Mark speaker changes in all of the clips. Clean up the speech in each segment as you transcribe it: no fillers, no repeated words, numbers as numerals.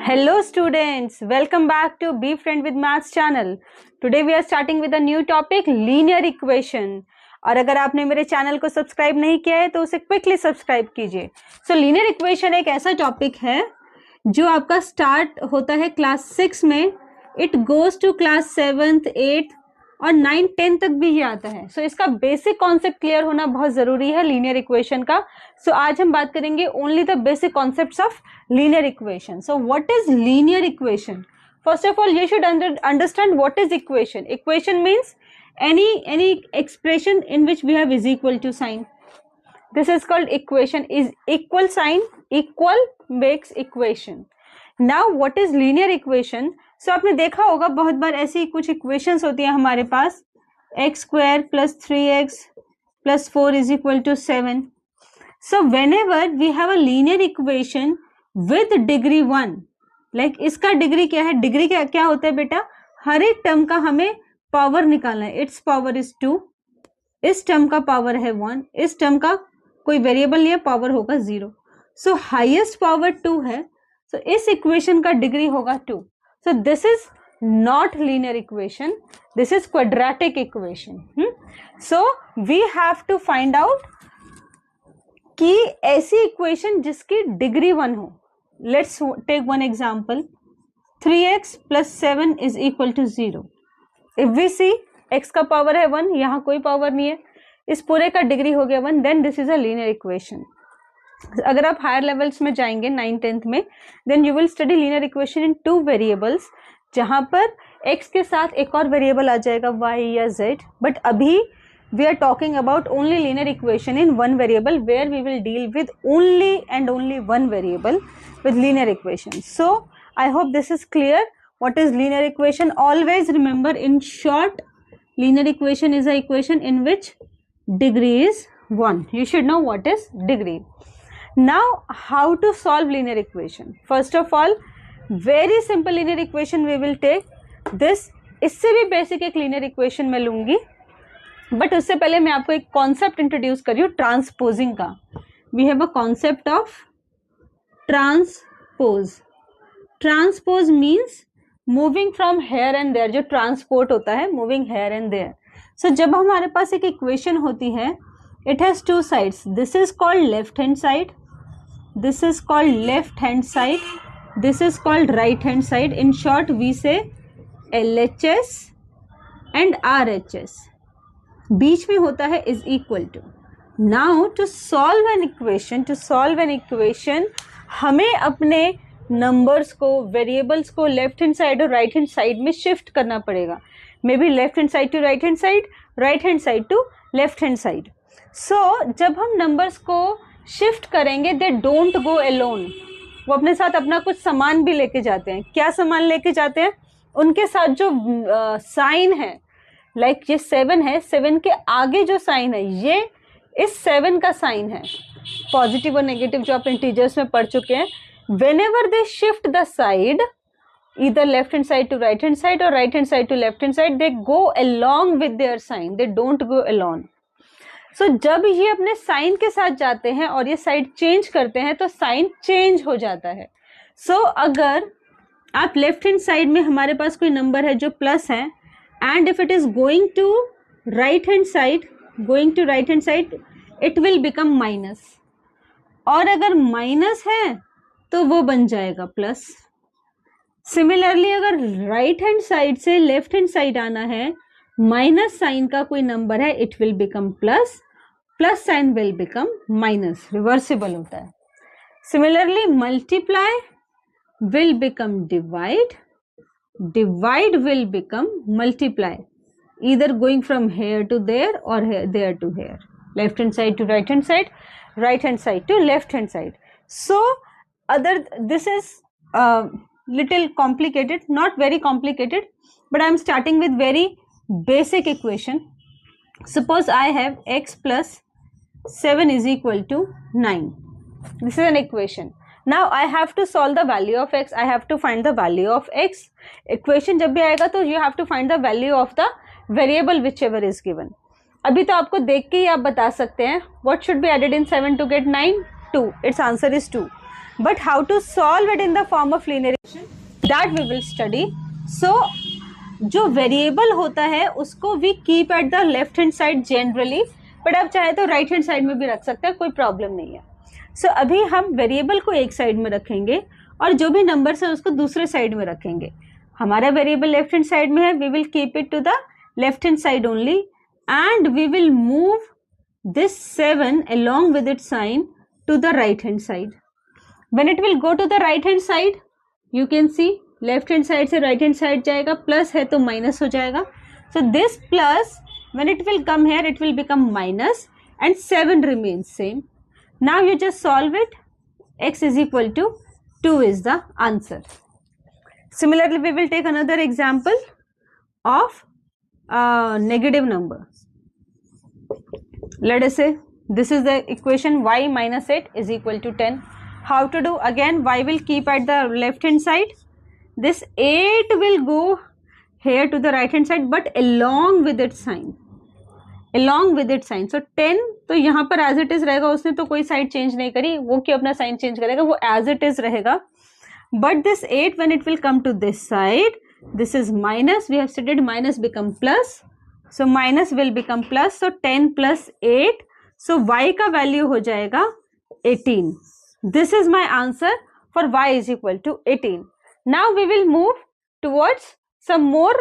Speaker 1: Hello students, welcome back to Be Friend with Maths channel. Today we are starting with a new topic, linear equation. और अगर आपने मेरे channel को subscribe नहीं किया है तो उसे क्विकली सब्सक्राइब कीजिए. सो लीनियर इक्वेशन एक ऐसा टॉपिक है जो आपका स्टार्ट होता है क्लास 6 में, it goes to class 7th 8th और 9th 10th तक भी ये आता है. सो इसका बेसिक कॉन्सेप्ट क्लियर होना बहुत जरूरी है लीनियर इक्वेशन का. सो आज हम बात करेंगे only the basic concepts of linear equation. So what is linear equation? First of all, you should understand what is equation. Equation means any expression in which we have is equal to sign. This is called equation. Is equal sign, equal makes equation. Now what is linear equation? So आपने देखा होगा बहुत बार ऐसी कुछ equations होती हैं हमारे पास, x square plus 3x plus 4 is equal to 7. So whenever we have a linear equation with degree 1, like इसका डिग्री क्या है, डिग्री क्या होता है बेटा, हर एक टर्म का हमें पावर निकालना है. इट्स पावर इज 2, इस टर्म का पावर है 1, इस टर्म का कोई वेरिएबल नहीं है, पावर होगा 0. सो हाईएस्ट पावर 2 है, सो इस इक्वेशन का डिग्री होगा 2. So this is not linear equation, this is quadratic equation. So we have to find out कि ऐसी इक्वेशन जिसकी डिग्री 1 हो. Let's take one example. 3x plus 7 is equal to 0. If we see x का power है 1, यहाँ कोई power नहीं है, इस पूरे का डिग्री हो गया 1, then this is a linear equation. अगर आप हायर लेवल्स में जाएंगे 9th 10th में, then you will study linear equation in 2 variables, जहाँ पर x के साथ एक और वेरिएबल आ जाएगा y या z. बट अभी we are talking about only linear equation in one variable, where we will deal with only and only one variable with linear equation. So I hope this is clear. What is linear equation? Always remember, in short, linear equation is an equation in which degree is 1. You should know what is degree. Now how to solve linear equation? First of all, very simple linear equation we will take this. इससे भी basic एक linear equation मैं लूंगी, but उससे पहले मैं आपको एक कॉन्सेप्ट इंट्रोड्यूस कर रही हूँ, ट्रांसपोजिंग का. We have a concept of transpose. Transpose means moving from here and there. जो ट्रांसपोर्ट होता है, moving here and there. So जब हमारे पास एक इक्वेशन होती है, it has 2 sides. This is called left hand side, this is called left hand side, this is called right hand side. In short we say LHS and RHS. बीच में होता है is equal to. Now to solve an equation हमें अपने numbers को, variables को left hand side और right hand side में शिफ्ट करना पड़ेगा. Maybe left hand side to right hand side, right hand side to left hand side. So जब हम नंबर्स को शिफ्ट करेंगे, दे डोंट गो अलोन. वो अपने साथ अपना कुछ सामान भी लेके जाते हैं. क्या सामान लेके जाते हैं? उनके साथ जो साइन है, लाइक ये 7 है, 7 के आगे जो साइन है, ये इस 7 का साइन है. पॉजिटिव और नेगेटिव जो आप इंटीजर्स में पढ़ चुके हैं. Whenever they shift the side, either left hand side to right hand side or right hand side to left hand side, they go along with their sign, they don't go alone. So जब ये अपने sign के साथ जाते हैं और ये side change करते हैं तो साइन चेंज हो जाता है. So अगर आप लेफ्ट हैंड साइड में हमारे पास कोई नंबर है जो प्लस है, and if it is going to right hand side, it will become minus. और अगर माइनस है तो वो बन जाएगा प्लस. सिमिलरली अगर राइट हैंड साइड से लेफ्ट हैंड साइड आना है, माइनस साइन का कोई नंबर है, it will become plus, plus sign will become minus. Reversible होता है. Similarly multiply will become divide, divide will become multiply, either going from here to there or there to here, left hand side to right hand side, right hand side to left hand side. So this is little complicated, not very complicated, but I am starting with very basic equation. Suppose I have x plus 7 is equal to 9. This is an equation. Now I have to solve the value of x. I have to find the value of x. Equation जब भी आएगा तो you have to find the value of the variable whichever is given. अभी तो आपको देख के ही आप बता सकते हैं what should be added in 7 to get 9? 2. Its answer is 2. but how to solve it in the form of linear equation, that we will study. So जो वेरिएबल होता है उसको we keep at the left hand side generally, but आप चाहे तो right hand side में भी रख सकते हैं, कोई प्रॉब्लम नहीं है. सो अभी हम वेरिएबल को एक साइड में रखेंगे और जो भी नंबर्स है उसको दूसरे साइड में रखेंगे. हमारा वेरिएबल लेफ्ट हैंड साइड में है, we will keep it to the left hand side only, and we will move this 7 along with its sign to the right hand side. When it will go to the right hand side, you can see left hand side से right hand side जाएगा, plus है तो minus हो जाएगा. So this plus, when it will come here, it will become minus and 7 remains same. Now you just solve it. X is equal to 2 is the answer. Similarly, we will take another example of a negative number. Let us say this is the equation y minus 8 is equal to 10. How to do? Again, y will keep at the left hand side. This 8 will go here to the right hand side, but along with its sign. Along with its sign. So 10 तो यहाँ पर as it is रहेगा, उसने तो कोई side change नहीं करी, वो क्यों अपना साइन चेंज करेगा, वो as it is रहेगा. But this 8 when it will come to this side, this is minus. We have studied minus become plus. So minus will become plus. So 10 plus 8. So y का value हो जाएगा 18. This is my answer for y is equal to 18. Now we will move towards some more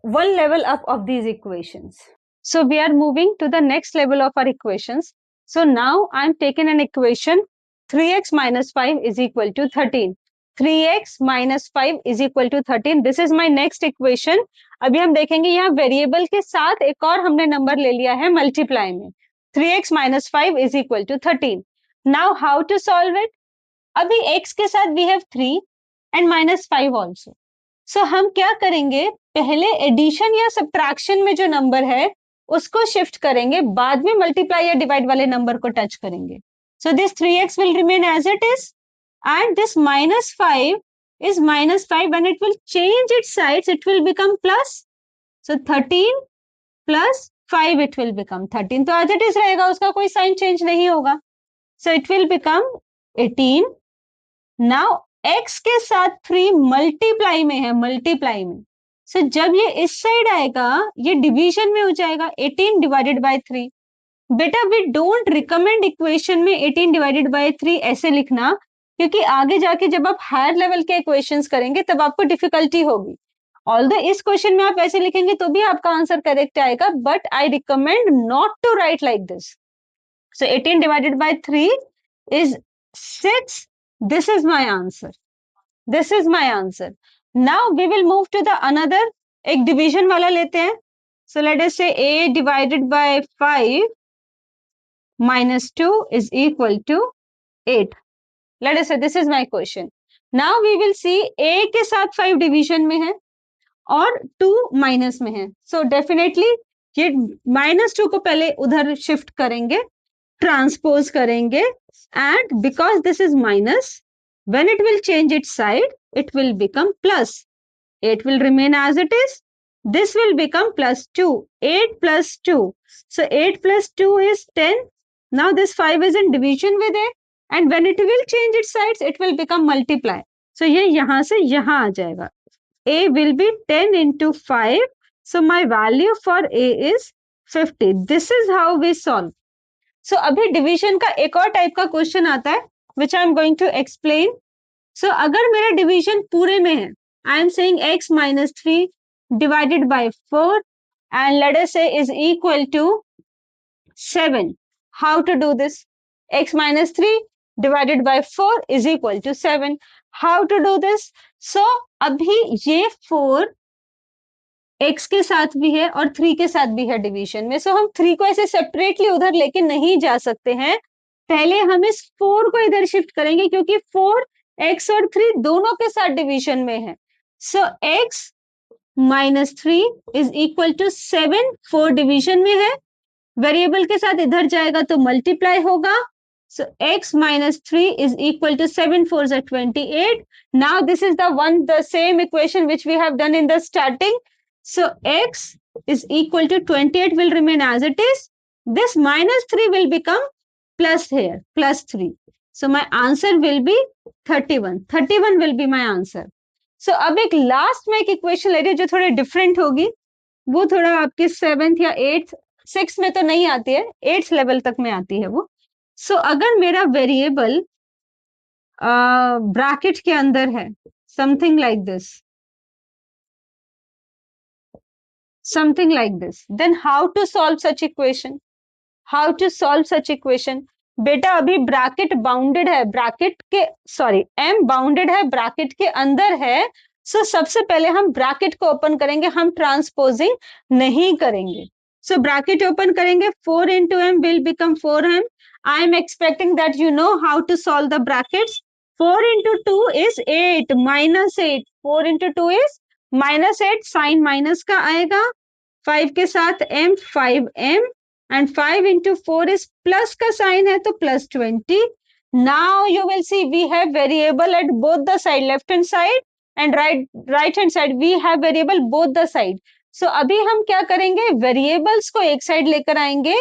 Speaker 1: one level up of these equations. So we are moving to the next level of our equations. So now I am taking an equation 3x minus 5 is equal to 13. 3x minus 5 is equal to 13. This is my next equation. अभी हम देखेंगे यहाँ variable के साथ एक और हमने number ले लिया है मल्टीप्लाई में. 3x minus 5 is equal to 13. Now how to solve it? अभी x के साथ we have 3 and minus 5 also. So हम क्या करेंगे, पहले एडिशन या सब्ट्रैक्शन में जो नंबर है उसको शिफ्ट करेंगे, बाद में मल्टीप्लाई या डिवाइड वाले नंबर को टच करेंगे. So this 3x will remain as it is, and this minus 5 is minus 5. When it will change its sides, it will become plus. So 13 plus 5 it will become 13. तो as it is रहेगा, उसका कोई sign change नहीं होगा. So it will become 18. Now x के साथ 3 multiply में है, मल्टीप्लाई में. So जब ये इस साइड आएगा, ये डिवीजन में हो जाएगा. 18 डिवाइडेड बाय 3. बेटा वी डोंट रिकमेंड इक्वेशन में 18 डिवाइडेड बाय 3 ऐसे लिखना, क्योंकि आगे जाके जब आप हायर लेवल के इक्वेशंस करेंगे तब आपको डिफिकल्टी होगी. ऑल्दो इस क्वेश्चन में आप ऐसे लिखेंगे तो भी आपका आंसर करेक्ट आएगा, but I recommend not to write like this. So 18 divided by 3 is 6. This is my answer. This is my answer. Now we will move to the another. एक डिवीजन वाला लेते हैं. So let us say a divided by 5 minus 2 is equal to 8. Let us say this is my question. Now we will see a के साथ 5 division में है और 2 minus में है. So definitely ये -2 को पहले उधर शिफ्ट करेंगे, ट्रांसपोज करेंगे, and because this is minus, when it will change its side, it will become plus. 8 will remain as it is. This will become plus 2. 8 plus 2. So 8 plus 2 is 10. Now this 5 is in division with a, and when it will change its sides, it will become multiply. So ये यहाँ से यहाँ आ जाएगा. A will be 10 into 5. So my value for A is 50. This is how we solve. So अभी division का एक और type का क्वेश्चन आता है, which I am going to explain. So अगर मेरा division पूरे में है, I am saying x minus 3 divided by 4, and let us say is equal to 7. How to do this? X minus 3 divided by 4 is equal to 7. How to do this? So अभी ये 4 x के साथ भी है और 3 के साथ भी है डिवीजन में. So हम 3 को ऐसे सेपरेटली उधर लेके नहीं जा सकते हैं. पहले हम इस 4 को इधर शिफ्ट करेंगे, क्योंकि 4 x और 3 दोनों के साथ डिवीजन में है. So x minus 3 is equal to 7. 4 division में है, वेरिएबल के साथ इधर जाएगा तो मल्टीप्लाई होगा. So x minus 3 is equal to 7 4s are 28. Now this is the same equation which we have done in the starting. So x is equal to 28 will remain as it is. This minus 3 will become plus here, plus 3. So my answer will be 31. 31 will be my answer. So अब एक last में एक equation ले रही हूँ जो थोड़ी different होगी, वो थोड़ा आपके 7th या 8th, 6 में तो नहीं आती है, 8th लेवल तक में आती है वो. सो अगर मेरा वेरिएबल ब्रैकेट के अंदर है, something like this, something like this, then how to solve such equation? How to solve such equation? बेटा अभी ब्रैकेट बाउंडेड है, ब्रैकेट के सॉरी m बाउंडेड है, ब्रैकेट के अंदर है. सो सबसे पहले हम ब्रैकेट को ओपन करेंगे, हम ट्रांसपोजिंग नहीं करेंगे. सो ब्रैकेट ओपन करेंगे, 4 into m will become 4m. I am expecting that you know how to solve the brackets. 4 into 2 is 8 minus 8. 4 into 2 is minus 8. Sign minus का आएगा, 5 के साथ m, 5m, and 5 into 4 is plus का sign है तो plus 20. Now you will see we have variable at both the side, left hand side and right hand side. We have variable both the side. So अभी हम क्या करेंगे, variables को एक side लेकर आएंगे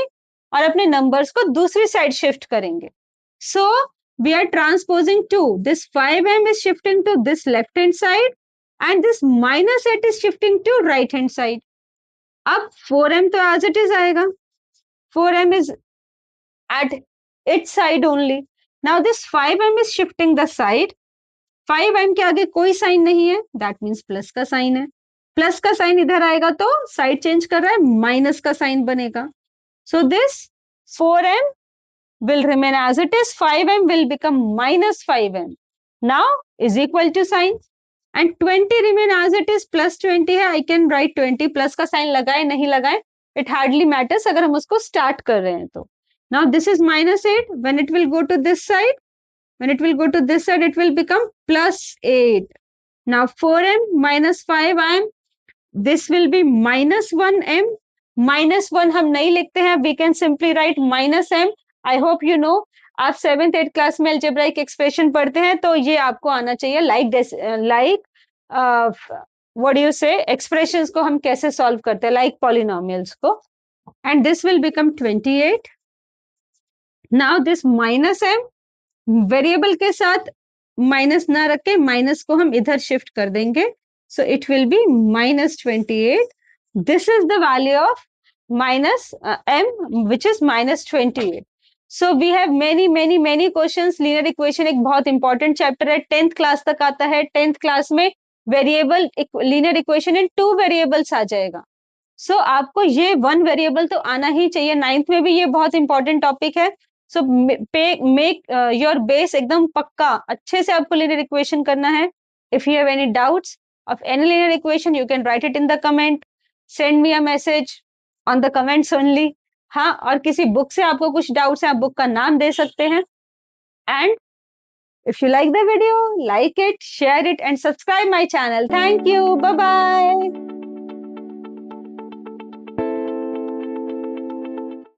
Speaker 1: और अपने नंबर्स को दूसरी साइड शिफ्ट करेंगे. So we are transposing 2. This 5m is shifting to this left hand side and this minus 8 is shifting to right hand side. अब 4m तो as it is आएगा, 4m is at its side only. Now this 5m is shifting the side. 5m के आगे कोई sign नहीं है, that means plus का sign है. प्लस का साइन इधर आएगा तो साइड चेंज कर रहा है, माइनस का साइन बनेगा. So this 4m will remain as it is, 5m will become minus 5m. Now is equal to sign. And 20 remain as it is, plus 20 है, I can write 20. प्लस का sign लगाए नहीं लगाए, it hardly matters अगर हम उसको start कर रहे हैं तो. Now this is minus 8. When it will go to this side, it will become plus 8. Now 4m minus 5m, this will be minus 1m. minus 1 हम नहीं लिखते हैं, we can simply write minus m. I hope you know, आप 7th 8th class में algebraic expression पढ़ते हैं तो ये आपको आना चाहिए, लाइक व्हाट डू यू से, एक्सप्रेशंस को हम कैसे सॉल्व करते हैं, लाइक पॉलिनोमियल्स को. And this will become 28. Now this minus m, variable के साथ माइनस ना रख के माइनस को हम इधर शिफ्ट कर देंगे. So it will be minus 28. This is the value of minus m, which is minus 28. So we have many questions. Linear equation एक बहुत इंपॉर्टेंट चैप्टर है, 10th क्लास तक आता है. 10th क्लास में variable linear equation in 2 variables आ जाएगा. So आपको ये 1 वेरिएबल तो आना ही चाहिए. 9th में भी ये बहुत इंपॉर्टेंट टॉपिक है. सो मेक योर बेस एकदम पक्का, अच्छे से आपको लीनियर इक्वेशन करना है. If you have any doubts of any linear equation, you can write it in the comment. Send me a message on the comments only. हाँ, और किसी बुक से आपको कुछ डाउट्स है, आप बुक का नाम दे सकते हैं. And if you like the video, like it, share it and subscribe my channel. Thank you. Bye bye.